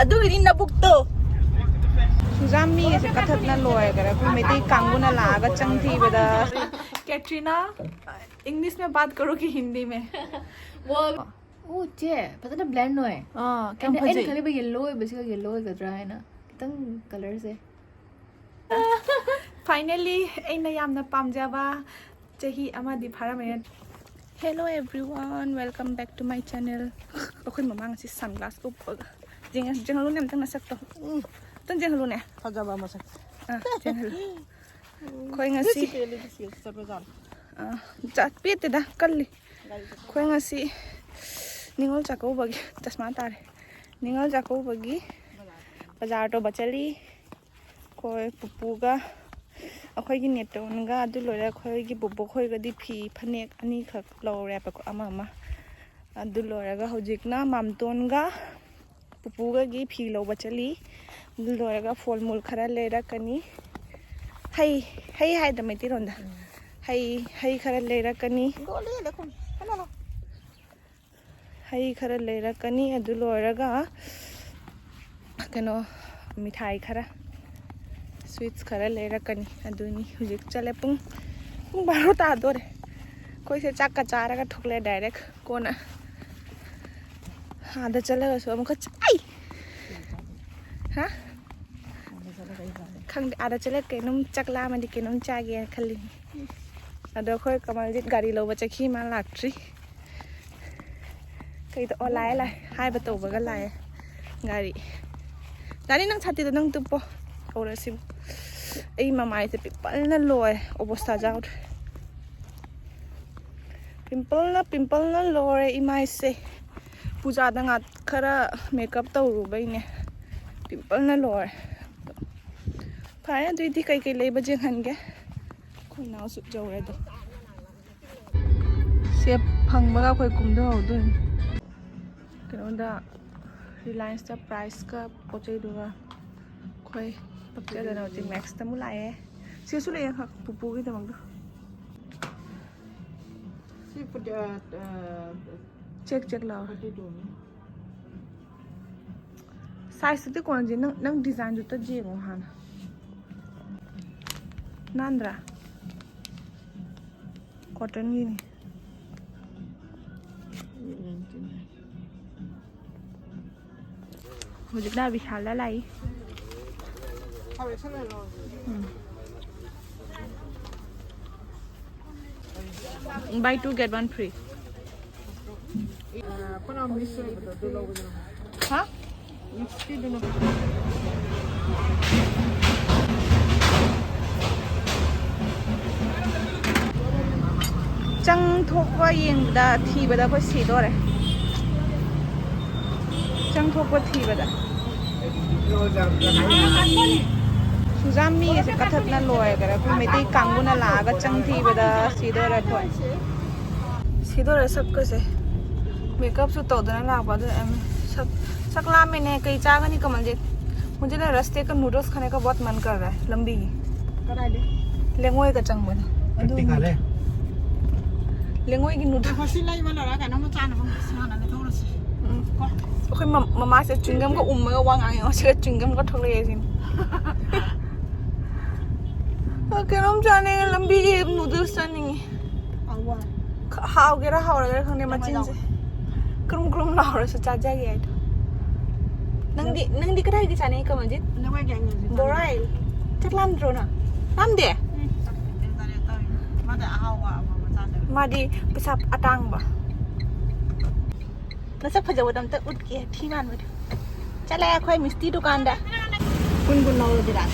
Adu ini nabuk tu. Suzami ऐसे कथक ना लोए करे कोई मेरी कांगू ना लागा चंगी बता कैटरीना इंग्लिश में बात करो कि हिंदी में वो चे पता ना ब्लेंड हो है क्या मजे खाली बस येलो है बेसिकली येलो है कर रहा है ना कितना कलर से फाइनली एक नया हमने पाम जावा चाहिए हमारी फारा में Hello everyone, welcome back to my channel. Aku memang si sunglass ko. Jangan lu nem tengah sektor. Teng jangan lu ne. Fajaba masak. Jangan lu. Kau ngasi. Pite dah kali. Kau ngasi. Ningol Chakouba bagi. Tasma tare. Ningol Chakouba bagi. Bazar to bachali. Kau pupuga. Aku ini neto nengah adu lora aku ini bobo aku ini pi panik ani kak lora apa aku ama adu lora aku hujik na mamton ga pupu ga gi pi lo bachali adu lora aku fol mul khara lera kani hai damai ronda hai khara lera kani hai khara lera kani adu lora ga kano mithai khara sweets khara lera kani aduni hujik chale pung baro ta dore koi se chak ka chara ka thukle direct kona ada chale ga so amka ai ha khang ada chale ke num chakla ma di ke num cha ge khali ado khoi kamal dit gari lo ba chakhi ma laktri kai to olai lai hai ba to ba ga lai gari nang chati to nang tu po ora sim ai mamai te pimple na loe obosta jaut pimple na lore imai se puja da ngat khara makeup to ru bai ne pimple na lore phaya dui di kai kai lei ba jeng han ge khoi naw su jau re do se phang ba ga khoi kum do du keno da Reliance da price ka pochai du ga khoi Pagka na natin max na mula eh. Siya sula yung pupugi na magdo. Check lao. Size ito kung ano nang design dito dyan mo hana. Nandra. Cotton gini. Mujik na bihal lalai. Buy 2 get 1 free. Huh? Chang thok wa yeng da thi ba da ko si do re. Chang thok wa thi ba da. Suzami ऐसे कथक ना लोए करे कोई मेरी कांगू ना लागा चंगी बता सीधो रखो सब कैसे मेकअप से तो उधर ना लागा तो सब सकला मैंने कई चागा नहीं कमल जी मुझे ना रास्ते का नूडल्स खाने का बहुत मन कर रहा है लंबी लेंगोई का चंग बना लेंगोई की नूडल्स ओके मम्मा से चिंगम को उम्मा वांग आये और से चिंगम को ठोक ले ऐसी Oke, nom जाने लंबी नूडल्स जाने हाव गेरा खाने मचिन से करुम लाहौर से चाचा गया है नंदी करा है कि जाने का मस्जिद बोराइल चकलाम ड्रोना नाम दे मादी पेशाब अटांग बा नशा फजाव दम तक उठ के ठीक आन बट चला या कोई मिस्टी दुकान दा कुन लाओ दिला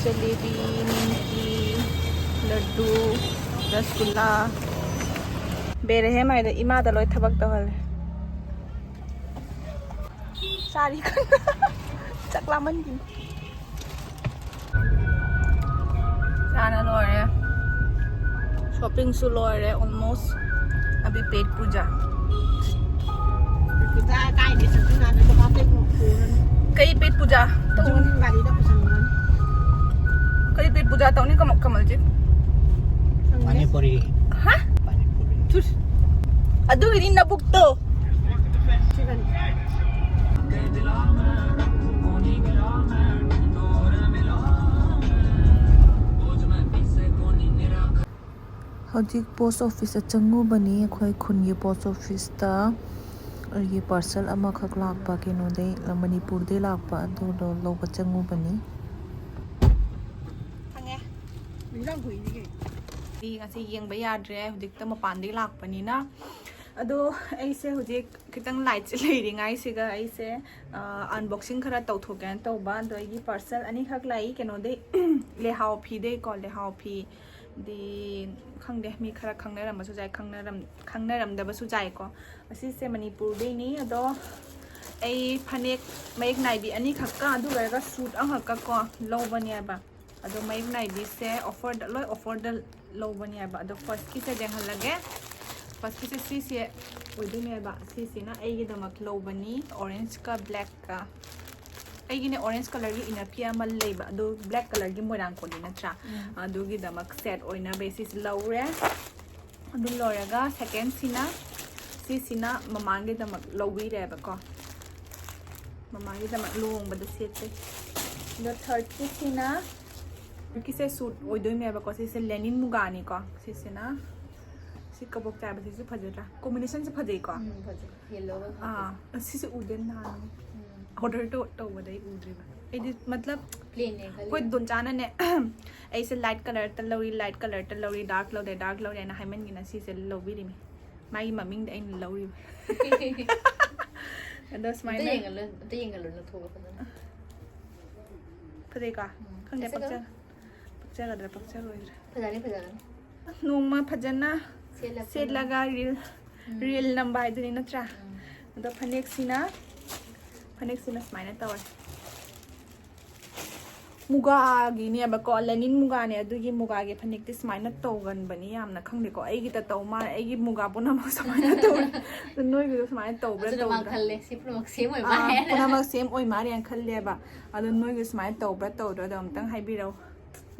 जलेबी निमकी लड्डू रसगुल्ला बेरे है माइदा इमा दा लोय थबक तहल सारी चकला मन दिन जाना लोरे शॉपिंग सु लोरे ऑलमोस्ट अभी पेट पूजा कई पेट पूजा तो कई पेट पूजा तो नहीं कमल जी पानी पूरी हाँ ꯑꯗꯨꯒꯤꯗꯤ ꯅꯕꯨꯛꯇꯣ ꯍꯧꯖꯤꯛ ꯄꯣꯁ ꯑꯣꯐꯤꯁꯇ ꯆꯪꯉꯨꯕꯅꯤ ꯑꯩꯈꯣꯏ ꯈꯨꯟꯒꯤ ꯄꯣꯁ ꯑꯣꯐꯤꯁꯇ ꯑꯩꯒꯤ ꯄꯥꯔꯁꯦꯜ ꯑꯃꯈꯛ ꯂꯥꯛꯄ ꯀꯩꯅꯣꯗꯩ ꯃꯅꯤꯄꯨꯔꯗꯩ ꯂꯥꯛꯄ ꯑꯗꯨꯗꯣ ꯂꯧꯕ ꯆꯪꯉꯨꯕꯅꯤ ꯐꯪꯉꯦ ꯉꯁꯤ ꯌꯦꯡꯕ ꯌꯥꯗ꯭ꯔꯦ ꯍꯧꯖꯤꯛꯇ ꯃꯄꯥꯟꯗꯒꯤ ꯂꯥꯛꯄꯅꯤꯅ ꯑꯗꯣ ꯑꯩꯁꯦ ꯍꯧꯖꯤꯛ ꯈꯤꯇꯪ ꯂꯥꯏꯠꯁꯦ ꯂꯩꯔꯤꯉꯥꯏꯁꯤꯒ ꯑꯩꯁꯦ ꯑꯟꯕꯣꯛꯁꯤꯡ ꯈꯔ ꯇꯧꯊꯣꯛꯀꯦꯅ ꯇꯧꯕ ꯑꯗꯣ ꯑꯩꯒꯤ ꯄꯥꯔꯁꯦꯜ ꯑꯅꯤꯈꯛ ꯂꯥꯛꯏ ꯀꯩꯅꯣꯗꯩ ꯂꯩꯍꯥꯎꯐꯤꯗꯩꯀꯣ ꯂꯩꯍꯥꯎꯐꯤ ꯗꯤ ꯈꯪꯗꯦ ꯃꯤ ꯈꯔ ꯈꯪꯅꯔꯝꯕꯁꯨ ꯌꯥꯏ ꯈꯪꯅꯔꯝꯗꯕꯁꯨ ꯌꯥꯏꯀꯣ ꯑꯁꯤꯁꯦ ꯃꯅꯤꯄꯨꯔꯗꯩꯅꯤ ꯑꯗꯣ ꯑꯩ ꯐꯅꯦꯛ ꯃꯌꯦꯛ ꯅꯥꯏꯕꯤ ꯑꯅꯤꯈꯛꯀ ꯑꯗꯨꯒ ꯁꯨꯠ ꯑꯃꯈꯛꯀ ꯀꯣ ꯂꯧꯕꯅꯦꯕ ꯑꯗꯣ ꯃꯌꯦꯛ ꯅꯥꯏꯕꯤꯁꯦ ꯑꯣꯐꯔꯗ ꯂꯣꯏ ꯑꯣꯐꯔꯗ ꯂꯧꯕꯅꯦꯕ ꯑꯗꯣ ꯐꯥꯔꯁꯀꯤꯁꯦ ꯌꯦꯡꯍꯜꯂꯒꯦ ꯐꯥꯔꯁꯀꯤꯁꯦ ꯁꯤꯁꯦ ꯑꯣꯏꯗꯣꯏꯅꯦꯕ ꯁꯤꯁꯤꯅ ꯑꯩꯒꯤꯗꯃꯛ ꯂꯧꯕꯅꯤ ꯑꯣꯔꯦꯟꯖꯀ ꯕ꯭ꯂꯦꯛꯀ ꯑꯩꯒꯤꯅꯦ ꯑꯣꯔꯦꯟꯖ ꯀꯂꯔꯒꯤ ꯏꯅꯐꯤ ꯑꯃ ꯂꯩꯕ ꯑꯗꯣ ꯕ꯭ꯂꯦꯛ ꯀꯂꯔꯒꯤ ꯃꯣꯏꯔꯥꯡ ꯀꯣꯂꯤ ꯅꯠꯇ꯭ꯔꯥ ꯑꯗꯨꯒꯤꯗꯃꯛ ꯁꯦꯠ ꯑꯣꯏꯅꯕ ꯁꯤꯁꯦ ꯂꯧꯔꯦ ꯑꯗꯨ ꯂꯣꯏꯔꯒ ꯁꯦꯀꯦꯟꯁꯤꯅ ꯁꯤꯁꯤꯅ ꯃꯃꯥꯡꯒꯤꯗꯃꯛ ꯂꯧꯕꯤꯔꯦꯕꯀꯣ ꯃꯃꯥꯡꯒꯤꯗꯃꯛ ꯂꯨꯍꯣꯡꯕꯗ ꯁꯦꯠꯆꯩ ꯑꯗꯣ ꯊꯥꯔꯠꯀꯤꯁꯤꯅ ꯁꯦ ꯁꯨꯠ ꯑꯣꯏꯗꯣꯏꯅꯦꯕꯀꯣ ꯁꯤꯁꯦ ꯂꯦꯅꯤꯟ ꯃꯨꯒꯥꯅꯤꯀꯣ ꯁꯤꯁꯤꯅ ꯁꯤ ꯀꯕꯣꯛ ꯆꯥꯏꯕꯁꯤꯁꯨ ꯐꯖꯗ꯭ꯔꯥ ꯀꯣꯝꯕꯤꯅꯦꯁꯟꯁꯦ ꯐꯖꯩꯀꯣ ꯁꯤꯁꯦ ꯎꯗꯦ ꯅꯍꯥꯟ ऑर्डर तौबदई उद्रीबा एदि मतलब प्लेन ने खाली कोई दोनचाना ने ऐसे लाइट कलर त लौरी डार्क लौरी ना हाइमन गिना सी से लौबिरी में माई ममिंग द इन लौरी अदो स्माइल ते येंगल न थोगा फदना फदे का खंदे पक्चा रोइद्रा फजाने नोमा फजना से लगा रील नंबर इदनि नत्रा अदो फनेक सिना स्माइल तौर मुगागी लेनिन मुगाने अदुगी मुगागे फनेक्ति स्माइल तौगनबनी यामना खंगदेको अइगिता तौमा अइगी मुगा पुनमक स्माइल तौर नोइगिदो स्माइल तौब्रा तौब्रा खल्ले सि पुनमक सेम ओइ मारे पुनमक सेम ओइ मारे अन खल्लेबा अदु नोइगी स्माइल तौब्रा तौद्रा दमतंग हाइबिराव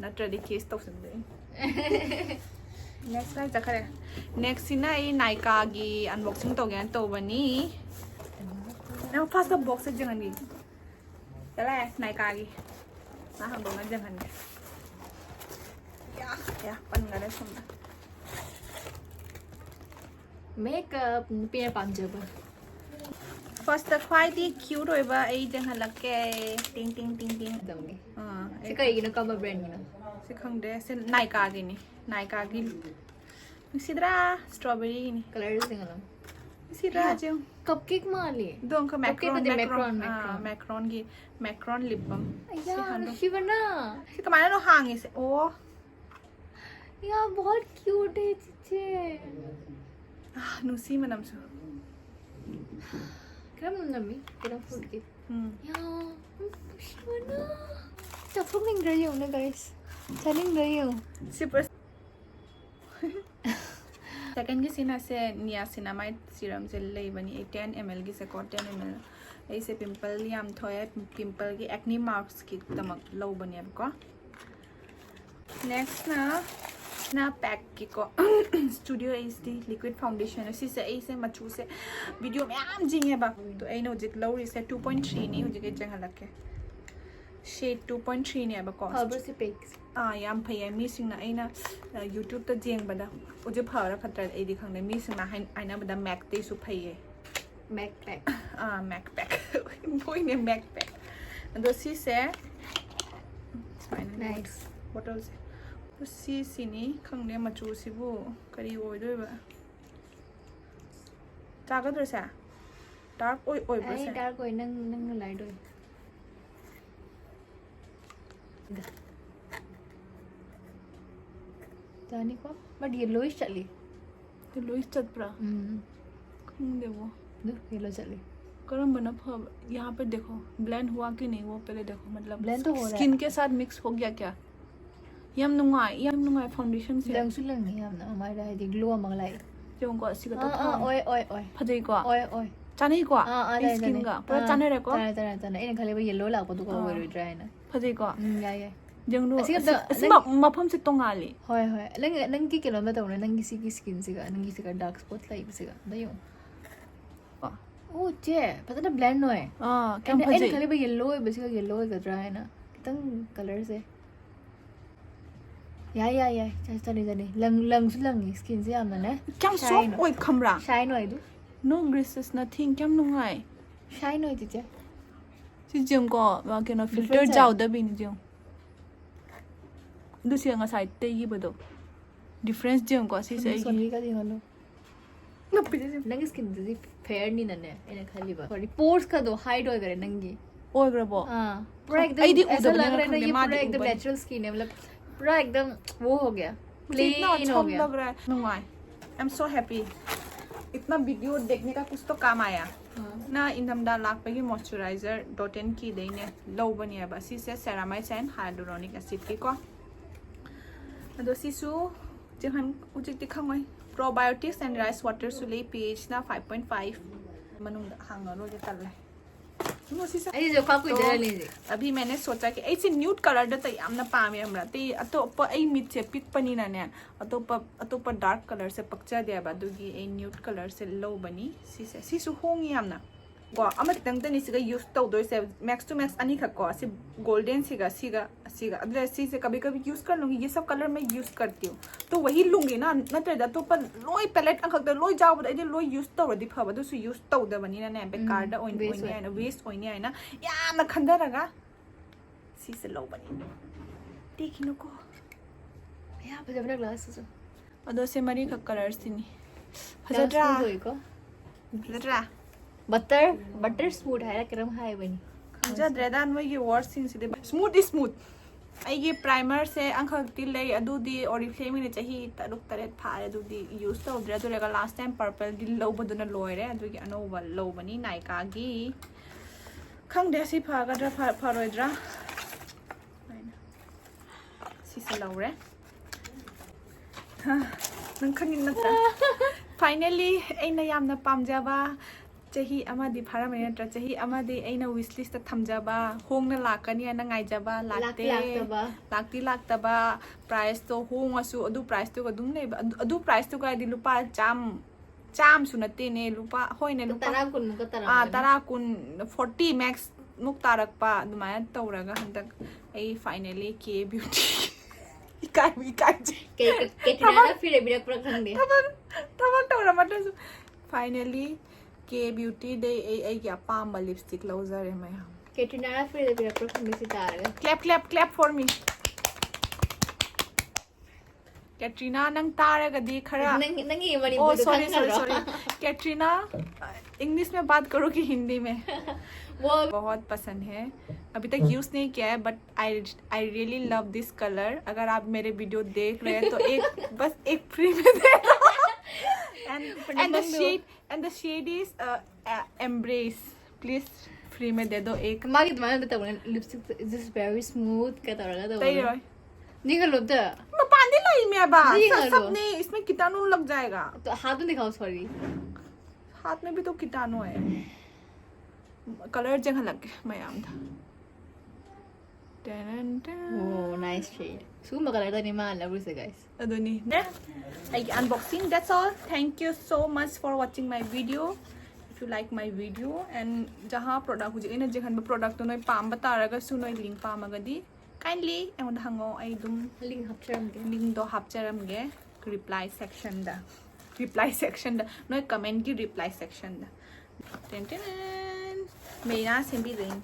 नत्रदि केस तौसनदे नेक्स्ट लाइक जखरे नेक्स्ट सिना ए नाइकागी अनबॉक्सिंग तौगेन तौबनी Now first of box jangan ni. Yalah naik kaki. Nah hambungan jangan ni. Ya pan nggak ada sama. Makeup punya panjang. First the quality cute oiba ai jangan lakke ting. Dong ni. Si kau ini kamu brand ni. Si khang de si naik kaki ni. Naik kaki. Sidra strawberry ni. Color dengan lo. Sidra aja. Cupcake माली दोन का Macron lip balm यार शिवना सी कमाना no हांगे से ओ यार बहुत cute है चिचे नुसी मनम सो किरम नमी किरम फूड के यार शिवना चफुक नहीं रही हूँ ना गाइस चलिंग रही हूँ सुपर सेकंड की सीना से नियासिनामाइड सीरम से लेबनी 10 ml की से 10 ml ऐसे पिंपल याम थोया पिंपल की एक्ने मार्क्स की तमक लो बनी अब को नेक्स्ट ना पैक की को स्टूडियो एचडी लिक्विड फाउंडेशन इसी से ऐसे मचू से वीडियो में आम जिंगे बा तो ऐ नो जिक लो इसे 2.3 नहीं हो जिके जंग लगे शेड 2.3 ने अब को हर्बल से पैक याम फैया मीसिंगना ऐना यूट्यूब त जेंगबदा उजे फरा फत्र एदि खंगने मीसिंगना आइना बदा मैक तेसु फैये मैक पैक मैक पैक बोइने मैक पैक अदो सी से नाइस बोतल से सी सिनी खंगने मचू सिबु करी ओइदोइबा जागदर से डार्क ओइ बसे डार्क ओइ नंग लाइट ओइ जाने को बट येलोइश चली येलोइश चतप्रा खंगदे वो येलो चली करम बना फब यहाँ पे देखो ब्लेंड हुआ कि नहीं वो पहले देखो मतलब ब्लेंड तो हो रहा है स्किन के साथ मिक्स हो गया क्या यम नुंगाई फाउंडेशन से दंग सुलंग नहीं हमना हमारा है ग्लो मंगलाई जो को सिगा तो ओए फजई को ओए चाने को स्किन का पूरा चाने रे को चाने इन खाली येलो लाको तो को ओइ ड्राई ना फजई को याय ยังรู้ Asik ada มาพร้อมสิตรงงานเลย Hoi hoi. Nang ki kilo na tawo na nang gisi skin siga, nang gisi ka dark spot like siga. Dayo. Oh, che. Pata na blend no eh. แก้มพอ Ay ดี kali ba yellow eh, basi ka yellow ka dry na. Kitang color se. Ya. Chani. Lang su lang skin se am na ne. แก้ม soft โอ้ยคำรัง Shine oi du. no greases nothing แก้มนุ่งไง Shine oi ti che. สิเจียมก็ว่าแกน่ะ filter Different เจ้าเดบินเจียมดูเสียงอ่ะใส่เตยบ่ด difference เจียมก็สิใส่ Son ka di ngalo. นับไปสิ Nang skin di fair ni na ne. Ena khali ba. Sorry, pores ka do hide oi kare nangi. โอ้ยกระบอก हाँ पूरा एकदम आई दी ऐसा उधर लग रहा है ना बना ये मार पूरा दी एकदम ऊपर। नेचुरल स्किन है मतलब पूरा एकदम वो हो गया इतना प्लेन अच्छा हो गया लग रहा है नुंगाई आई एम सो हैप्पी इतना वीडियो देखने का कुछ तो काम आया ना इंदमदा लाखपगी मॉइस्चराइजर डॉट इन की देने लौबनी है बस इसे सेरामाइड एंड हाइड्रोनिक एसिड की को अदो सिसु जहन उजिक दिखांगै प्रोबायोटिक्स एंड राइस वाटर सुले पीएच ना 5.5 मनुंग हांगरो जे तल्ले अरे जो का कोई जरा नहीं अभी मैंने सोचा कि ऐसे न्यूड कलर द तय आमना पामे हमरा ते अतोप ऐ मिट से पिक पनीना ने अतोप डार्क कलर से पक्चा दिया बा दुगी ऐ न्यूड कलर से लो बनी सिसु होंगी आमना को अमत तंग तनी सिगा यूज तो दो से मैक्स टू मैक्स अनी खको से गोल्डन सिगा अदर से कभी यूज कर लूंगी ये सब कलर मैं यूज करती हूँ तो वही लूंगी ना नत्र तो पर लोई पैलेट अंक तो लोई जाओ बदे लोई यूज तो रदी फबा तो यूज तो दबनी ना ने बेकार द ओइन ओइन ना वेस्ट ओइन ना याम खंदरगा सी से लो बनी देखिनु को यार पर जब ग्लास से अदो से मरी का कलर्स थी फजरा को फजरा बटर स्मूथ है करम हाई बनी खंजद्रेदान मोगी वर्ड सिन सिदे स्मूथ अगे प्राइमर से अंखती ले अदुदी ओरिफ्लेम ने चाही तरुक तरेट फारे अदुदी यूज तौद्रे अदुरेगा लास्ट टाइम पर्पल दी लौबदुना लोइरे अदुगी अनोबा लौबनी नायका गी खंगदे सि फागद्रा फारोइद्रा सिसे लौरे नंग खंगिन नत्रा फाइनली एना यामना पामजाबा चाही अमादी फारा में नत्र चाही अमादी एना विश लिस्ट थमजाबा होंगना लाकनी ना गाइजाबा लाक्ती लाक्तबा प्राइस तो होंगसु अदु प्राइस तो अदुम ले अदु प्राइस तो गादी लुपा चाम सुनते ने लुपा होइने लुपा तरा कुन 40 मैक्स मुक तारकपा दुमाय तौरगा हंदक ए फाइनली के ब्यूटी इकाई केटिना फिर बिरक प्रखंडे थबक तौरा मतलब फाइनली के ब्यूटी दे ए क्या पाम लिपस्टिक लौजरे मैं केटिना फिर बिरक प्रखंडे सितारे क्लैप फॉर मी कैटरीना नंग तारगदी खरा नंग ये वाली ओ सॉरी कैटरीना इंग्लिश में बात करो कि हिंदी में वो बहुत पसंद है अभी तक यूज नहीं किया है but I really love this colour अगर आप मेरे वीडियो देख रहे हैं तो बस एक फ्री में दे दो and the shade is embrace please free में दे दो एक मागी तुम्हारे बताओ lipstick is this very smooth का तरह का तैयार है निकल लो तो मैं पानी लाई मैं बात सब नहीं इसमें कीटाणु लग जाएगा तो हाथ में दिखाओ सॉरी हाथ में भी तो कीटाणु है कलर जगह लग गया मैं आम था Oh, nice shade. Suma kala ni mahal bruise guys. Aduni. Like unboxing. That's all. Thank you so much for watching my video. If you like my video and जहाँ product हुई इन जगह में product तो नई पाम बता रहा है सुनो link पाम अगर दी kindly एवं हंगो आई तुम link दो हफ्चरम गे reply section दा नई comment की reply section दा मेरा सिंपल ring